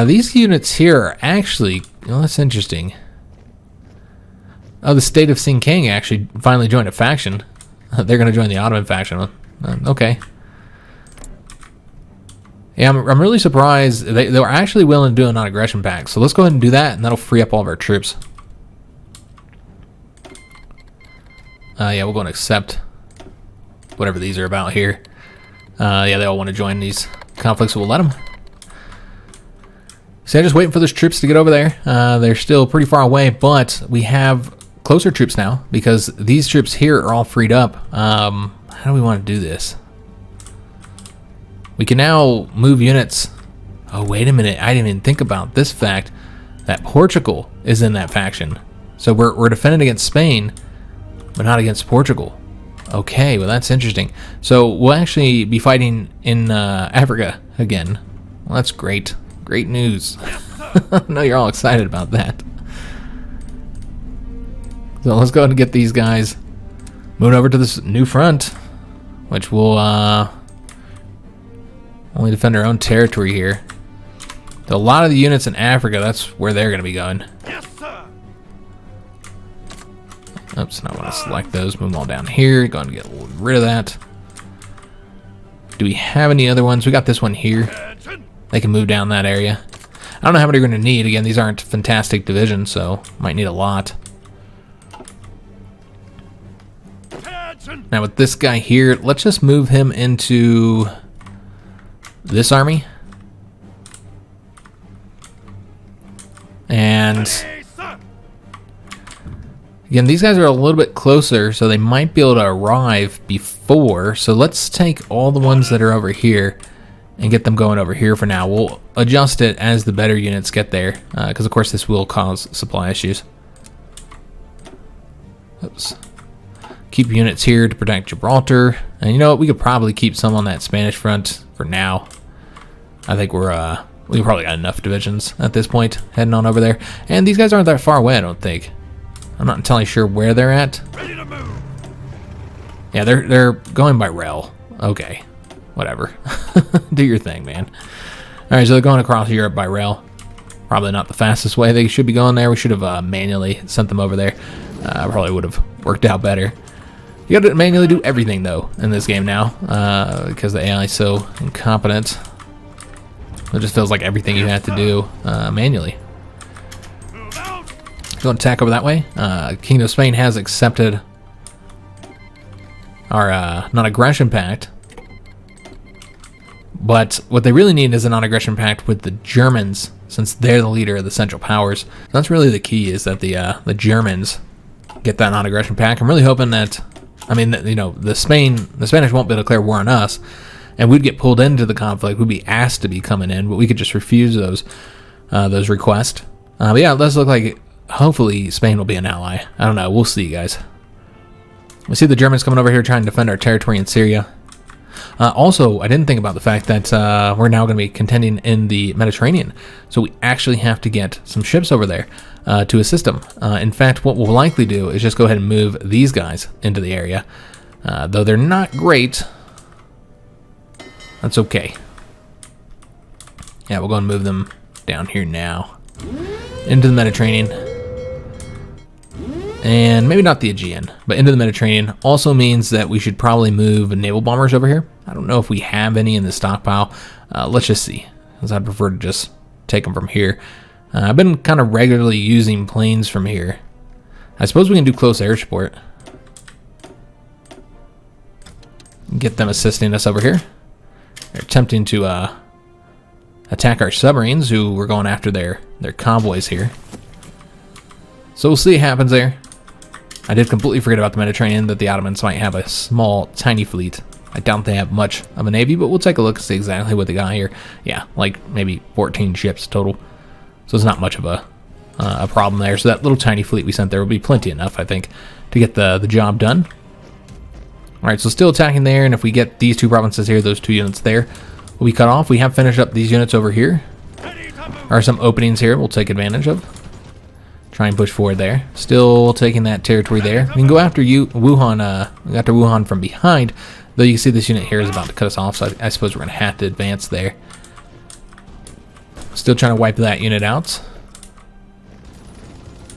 These units here are actually, well, that's interesting. Oh, the state of Sinking actually finally joined a faction. They're going to join the Ottoman faction. Okay. Yeah, I'm really surprised. They were actually willing to do a non-aggression pact. So let's go ahead and do that, and that'll free up all of our troops. Yeah, we'll go and accept whatever these are about here. Yeah, they all want to join these conflicts, so we'll let them. So I'm just waiting for those troops to get over there. They're still pretty far away, but we have closer troops now because these troops here are all freed up. How do we want to do this? We can now move units. Oh, wait a minute. I didn't even think about this fact that Portugal is in that faction. So we're defending against Spain, but not against Portugal. Okay, well, that's interesting. So we'll actually be fighting in Africa again. Well, that's great. Great news. I know you're all excited about that. So let's go ahead and get these guys moved over to this new front, which will only defend our own territory here. So a lot of the units in Africa, that's where they're going to be going. Yes, sir. Oops, I want to select those, move them all down here, go and get rid of that. Do we have any other ones? We got this one here. They can move down that area. I don't know how many we're going to need. Again, these aren't fantastic divisions, so might need a lot. Now with this guy here, let's just move him into this army. And again, these guys are a little bit closer, so they might be able to arrive before. So let's take all the ones that are over here and get them going over here for now. We'll adjust it as the better units get there, because of course this will cause supply issues. Oops. Keep units here to protect Gibraltar. And you know what? We could probably keep some on that Spanish front for now. I think we probably got enough divisions at this point heading on over there. And these guys aren't that far away, I don't think. I'm not entirely sure where they're at. Ready to move. Yeah, they're going by rail. Okay, whatever. Do your thing, man. All right, so they're going across Europe by rail. Probably not the fastest way they should be going there. We should have manually sent them over there. Probably would have worked out better. You got to manually do everything though in this game now, because the AI is so incompetent. It just feels like everything you have to do manually. Go attack over that way. Kingdom of Spain has accepted our non-aggression pact, but what they really need is a non-aggression pact with the Germans, since they're the leader of the Central Powers. That's really the key, is that the Germans get that non-aggression pact. I'm really hoping that, I mean, you know, the Spanish won't be able to declare war on us, and we'd get pulled into the conflict. We'd be asked to be coming in, but we could just refuse those requests. But yeah, it does look like hopefully Spain will be an ally. I don't know. We'll see, guys. We see the Germans coming over here trying to defend our territory in Syria. Also, I didn't think about the fact that we're now going to be contending in the Mediterranean, so we actually have to get some ships over there to assist them. In fact, what we'll likely do is just go ahead and move these guys into the area. Though they're not great, that's okay. Yeah, we'll go and move them down here now into the Mediterranean. And maybe not the Aegean, but into the Mediterranean. Also means that we should probably move naval bombers over here. I don't know if we have any in the stockpile. Let's just see, because I'd prefer to just take them from here. I've been kind of regularly using planes from here. I suppose we can do close air support. Get them assisting us over here. They're attempting to attack our submarines, who we're going after their convoys here. So we'll see what happens there. I did completely forget about the Mediterranean, that the Ottomans might have a small, tiny fleet. I doubt they have much of a navy, but we'll take a look and see exactly what they got here. Yeah, like maybe 14 ships total. So it's not much of a problem there. So that little tiny fleet we sent there will be plenty enough, I think, to get the job done. All right, so still attacking there, and if we get these two provinces here, those two units there, will be cut off. We have finished up these units over here. There are some openings here we'll take advantage of. Try and push forward there. Still taking that territory there. We can go after Wuhan from behind, though you can see this unit here is about to cut us off, so I suppose we're going to have to advance there. Still trying to wipe that unit out.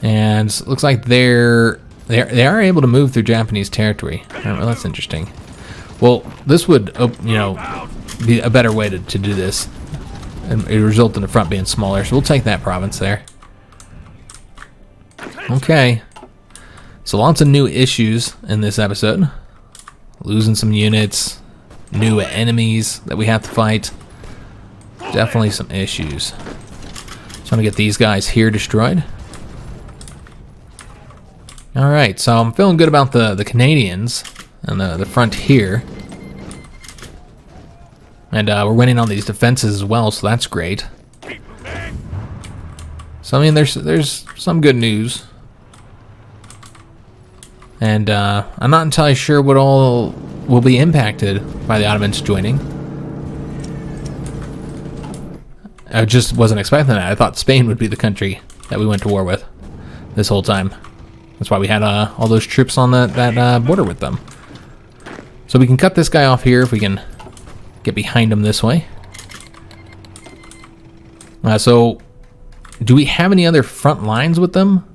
And looks like they are able to move through Japanese territory. Well, that's interesting. Well, this would, you know, be a better way to do this, and it would result in the front being smaller. So we'll take that province there. Okay, so lots of new issues in this episode. Losing some units, new enemies that we have to fight. Definitely some issues. So I'm gonna get these guys here destroyed. All right, so I'm feeling good about the Canadians and the front here. And we're winning on these defenses as well, so that's great. So I mean, there's some good news. And I'm not entirely sure what all will be impacted by the Ottomans joining. I just wasn't expecting that. I thought Spain would be the country that we went to war with this whole time. That's why we had all those troops on that border with them. So we can cut this guy off here if we can get behind him this way. So do we have any other front lines with them?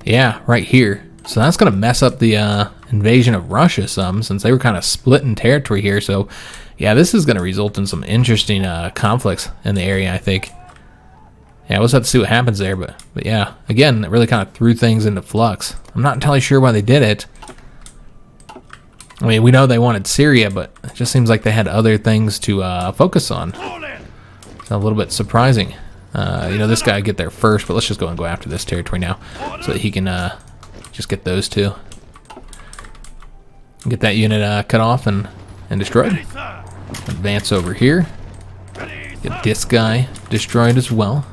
Yeah, right here. So that's going to mess up the invasion of Russia some, since they were kind of splitting territory here. So yeah, this is going to result in some interesting conflicts in the area, I think. Yeah, we'll just have to see what happens there. But yeah, again, it really kind of threw things into flux. I'm not entirely sure why they did it. I mean, we know they wanted Syria, but it just seems like they had other things to focus on. It's a little bit surprising. You know, this guy get there first, but let's just go and go after this territory now so that he can just get those two. Get that unit cut off and destroyed. Advance over here. Get this guy destroyed as well.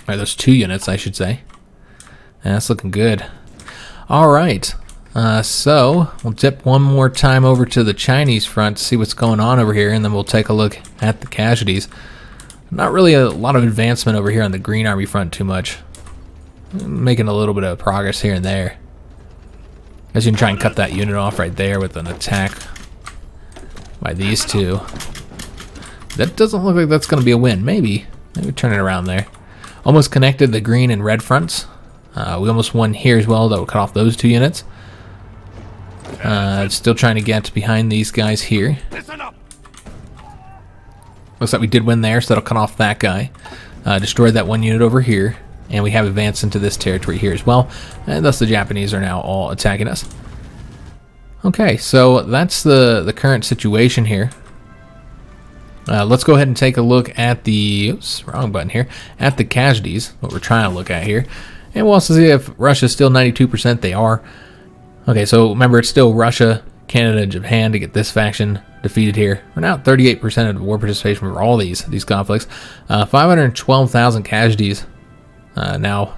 Alright, those 2 units, I should say. Yeah, that's looking good. Alright, so we'll dip one more time over to the Chinese front to see what's going on over here, and then we'll take a look at the casualties. Not really a lot of advancement over here on the Green Army front too much. Making a little bit of progress here and there. As you can try and cut that unit off right there with an attack by these 2. That doesn't look like that's going to be a win. Maybe turn it around there. Almost connected the green and red fronts. We almost won here as well. That will cut off those 2 units. Still trying to get behind these guys here. Looks like we did win there, so that'll cut off that guy. Destroyed that 1 unit over here. And we have advanced into this territory here as well. And thus the Japanese are now all attacking us. Okay, so that's the current situation here. Let's go ahead and take a look at the... Oops, wrong button here. At the casualties, what we're trying to look at here. And we'll also see if Russia's still 92%. They are. Okay, so remember, it's still Russia, Canada, and Japan to get this faction defeated here. We're now at 38% of war participation for all these conflicts. 512,000 casualties. Now,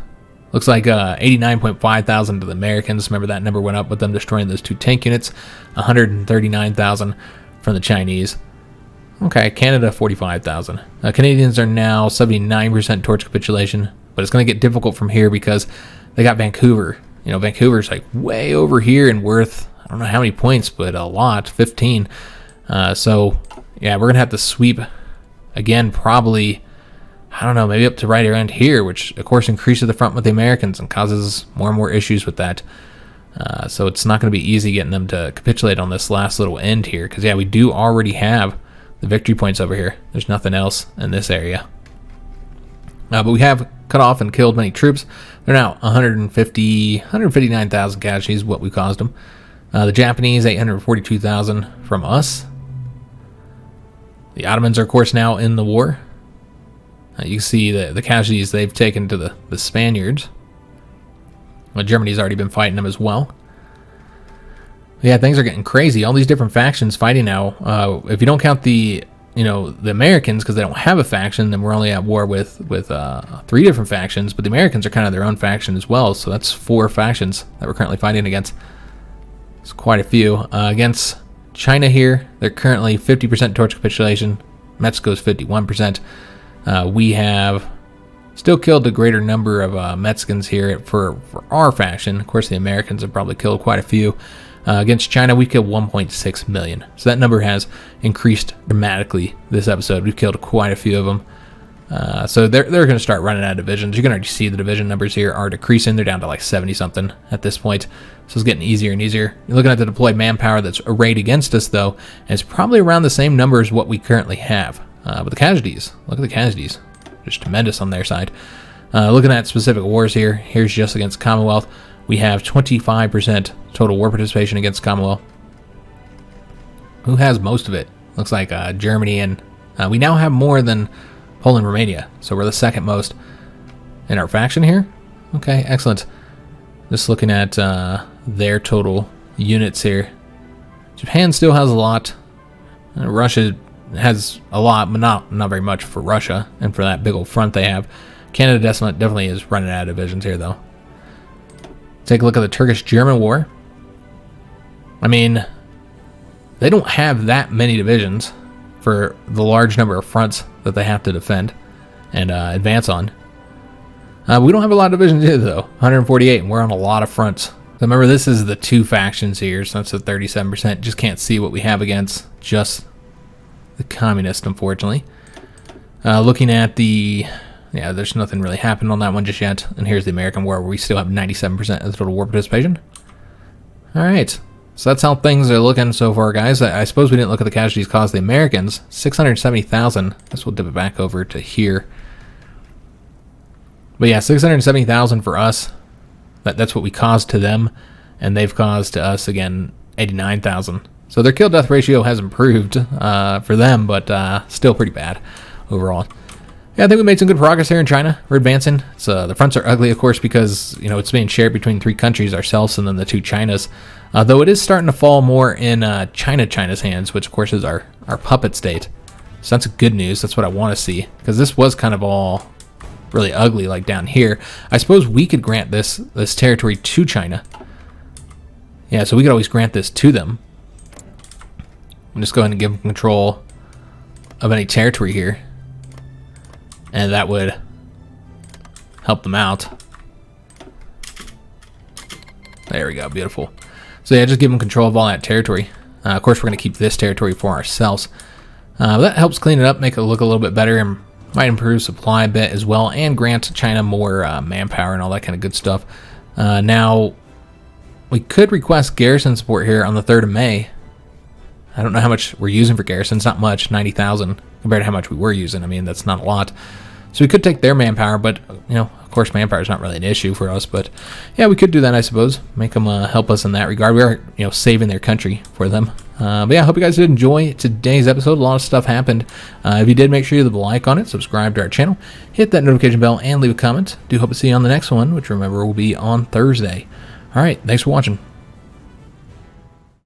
looks like 89.5 thousand to the Americans. Remember, that number went up with them destroying those 2 tank units. 139,000 from the Chinese. Okay, Canada 45,000. Canadians are now 79% towards capitulation, but it's going to get difficult from here because they got Vancouver. You know, Vancouver's like way over here and worth, I don't know how many points, but a lot, 15. So, yeah, we're going to have to sweep again, probably, I don't know, maybe up to right around here, which, of course, increases the front with the Americans and causes more and more issues with that. So it's not going to be easy getting them to capitulate on this last little end here, because, yeah, we do already have the victory points over here. There's nothing else in this area. But we have cut off and killed many troops. They're now 159,000 casualties, what we caused them. The Japanese, 842,000 from us. The Ottomans are, of course, now in the war. You can see the casualties they've taken to the Spaniards. Well, Germany's already been fighting them as well. Yeah, things are getting crazy. All these different factions fighting now. If you don't count the Americans, because they don't have a faction, then we're only at war with 3 different factions. But the Americans are kind of their own faction as well. So that's 4 factions that we're currently fighting against. It's quite a few. Against China here, they're currently 50% towards capitulation. Mexico's 51%. We have still killed a greater number of Mexicans here for our faction. Of course, the Americans have probably killed quite a few. Against China, we killed 1.6 million. So that number has increased dramatically this episode. We've killed quite a few of them. So they're going to start running out of divisions. You can already see the division numbers here are decreasing. They're down to like 70-something at this point. So it's getting easier and easier. You're looking at the deployed manpower that's arrayed against us, though, and it's probably around the same number as what we currently have. But the casualties, look at the casualties. Just tremendous on their side. Looking at specific wars here, here's just against Commonwealth. We have 25% total war participation against Commonwealth. Who has most of it? Looks like Germany, and we now have more than Poland and Romania. So we're the second most in our faction here. Okay, excellent. Just looking at their total units here. Japan still has a lot. Russia has a lot, but not very much for Russia and for that big old front they have. Canada definitely is running out of divisions here, though. Take a look at the Turkish German War. I mean, they don't have that many divisions for the large number of fronts that they have to defend and advance on. We don't have a lot of divisions either, though. 148, and we're on a lot of fronts. So remember, this is the 2 factions here, so that's the 37%. Just can't see what we have against just the communists, unfortunately. Looking at the... Yeah, there's nothing really happened on that one just yet. And here's the American War, where we still have 97% of the total war participation. Alright, so that's how things are looking so far, guys. I suppose we didn't look at the casualties caused the Americans. 670,000. Guess we'll dip it back over to here. But yeah, 670,000 for us. That's what we caused to them. and they've caused to us, again, 89,000. So their kill-death ratio has improved for them, but still pretty bad overall. Yeah, I think we made some good progress here in China. We're advancing. So the fronts are ugly, of course, because it's being shared between 3 countries, ourselves and then the 2 Chinas. Though it is starting to fall more in China's hands, which of course is our puppet state. So that's good news. That's what I want to see, because this was kind of all really ugly, like down here. I suppose we could grant this territory to China. Yeah, so we could always grant this to them. I'm just going to give them control of any territory here, and that would help them out. There we go, beautiful. So yeah, just give them control of all that territory. Of course, we're going to keep this territory for ourselves. But that helps clean it up, make it look a little bit better, and might improve supply a bit as well, and grant China more manpower and all that kind of good stuff. Now, we could request Garrison support here on the 3rd of May. I don't know how much we're using for Garrison. It's not much, 90,000, compared to how much we were using. I mean, that's not a lot. So we could take their manpower, but, of course, manpower is not really an issue for us. But, yeah, we could do that, I suppose. Make them help us in that regard. We are, saving their country for them. But, yeah, I hope you guys did enjoy today's episode. A lot of stuff happened. If you did, make sure you leave a like on it, subscribe to our channel, hit that notification bell, and leave a comment. Do hope to see you on the next one, which, remember, will be on Thursday. All right, thanks for watching.